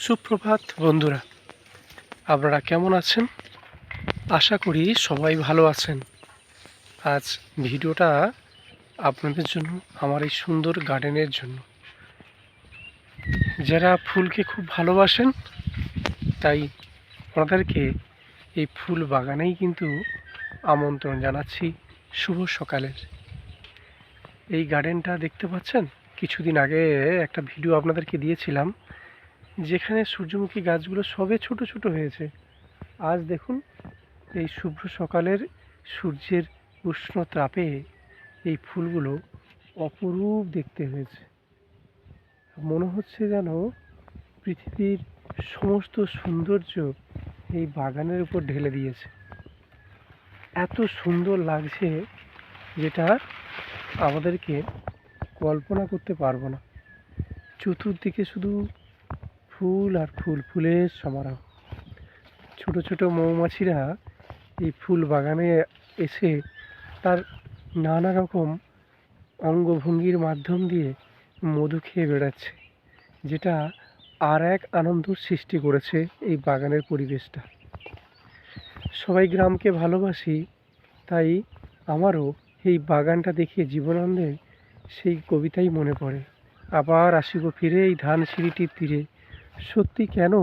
সুপ্রভাত বন্ধুরা, আপনারা কেমন আছেন? আশা করি সবাই ভালো আছেন। আজ ভিডিওটা আপনাদের জন্য, আমার এই সুন্দর গার্ডেনের জন্য। যারা ফুলকে খুব ভালোবাসেন তাই ওনাদেরকে এই ফুল বাগানেই কিন্তু আমন্ত্রণ জানাচ্ছি শুভ সকালের। এই গার্ডেনটা দেখতে পাচ্ছেন, কিছুদিন আগে একটা ভিডিও আপনাদেরকে দিয়েছিলাম যেখানে সূর্যমুখী গাছগুলো সবে ছোট ছোট হয়েছে। আজ দেখুন, এই শুভ্র সকালের সূর্যের উষ্ণ তাপে এই ফুলগুলো অপরূপ দেখতে হয়েছে। মনে হচ্ছে যেন পৃথিবীর সমস্ত সৌন্দর্য এই বাগানের উপর ঢেলে দিয়েছে। এত সুন্দর লাগছে যেটা আমাদেরকে কল্পনা করতে পারবো না। চতুর্দিকে শুধু ফুল আর ফুল, ফুলের সমারোহ। ছোট ছোট মৌমাছিরা এই ফুল বাগানে এসে তার নানা রকম অঙ্গভঙ্গির মাধ্যম দিয়ে মধু খেয়ে বেড়াচ্ছে, যেটা আর এক আনন্দর সৃষ্টি করেছে এই বাগানের পরিবেশটা। সবাই গ্রামকে ভালোবাসি, তাই আমারও এই বাগানটা দেখে জীবনানন্দে সেই কবিতাই মনে পড়ে। আবার আসিব ফিরে এই ধানসিঁড়িটির তীরে। সত্যি কেন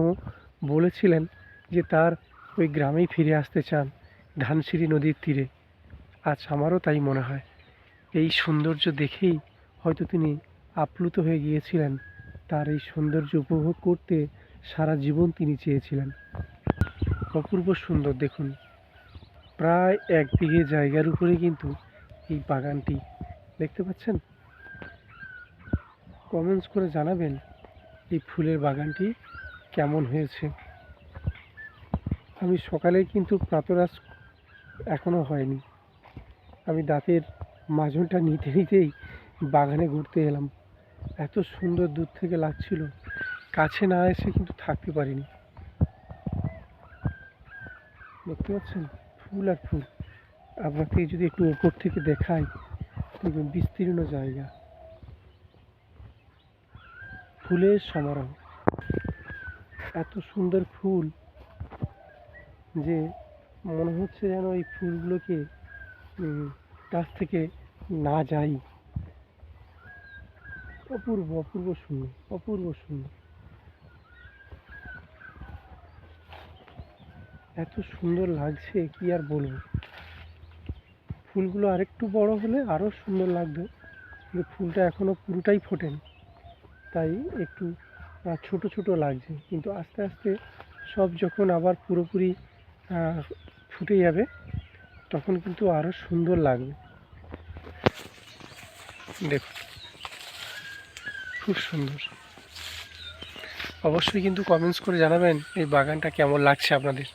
বলেছিলেন যে তার ওই গ্রামেই ফিরে আসতে চান, ধানসিঁড়ি নদীর তীরে। আজ আমারও তাই মনে হয়। এই সৌন্দর্য দেখেই হয়তো তিনি আপ্লুত হয়ে গিয়েছিলেন। তার এই সৌন্দর্য উপভোগ করতে সারা জীবন তিনি চেয়েছিলেন। অপূর্ব সুন্দর দেখুন, প্রায় 1 বিঘে জায়গার উপরে কিন্তু এই বাগানটি দেখতে পাচ্ছেন। কমেন্টস করে জানাবেন এই ফুলের বাগানটি কেমন হয়েছে। আমি সকালে কিন্তু প্রাতরাশ এখনো হয়নি। আমি দাঁতের মাজনটা নিতে নিতেই বাগানে ঘুরতে এলাম। এত সুন্দর দূর থেকে লাগছিল, কাছে না এসে কিন্তু থাকতে পারিনি। দেখতে পাচ্ছেন ফুল আর ফুল। আপনাকে যদি একটু উপর থেকে দেখাই, দেখবেন বিস্তীর্ণ জায়গা, ফুলের সমারোহ। এত সুন্দর ফুল যে মনে হচ্ছে যেন এই ফুলগুলোকে কাছ থেকে না যাই। অপূর্ব অপূর্ব সুন্দর, অপূর্ব সুন্দর। এত সুন্দর লাগছে কি আর বলবো। ফুলগুলো আরেকটু বড় হলে আরও সুন্দর লাগবে, কিন্তু ফুলটা এখনো পুরোটাই ফোটেনি, তাই একটু ছোট ছোট লাগছে। কিন্তু আস্তে আস্তে সব যখন আবার পুরোপুরি ফুটে যাবে, তখন কিন্তু আরও সুন্দর লাগবে। দেখুন, খুব সুন্দর। অবশ্যই কিন্তু কমেন্টস করে জানাবেন এই বাগানটা কেমন লাগছে আপনাদের।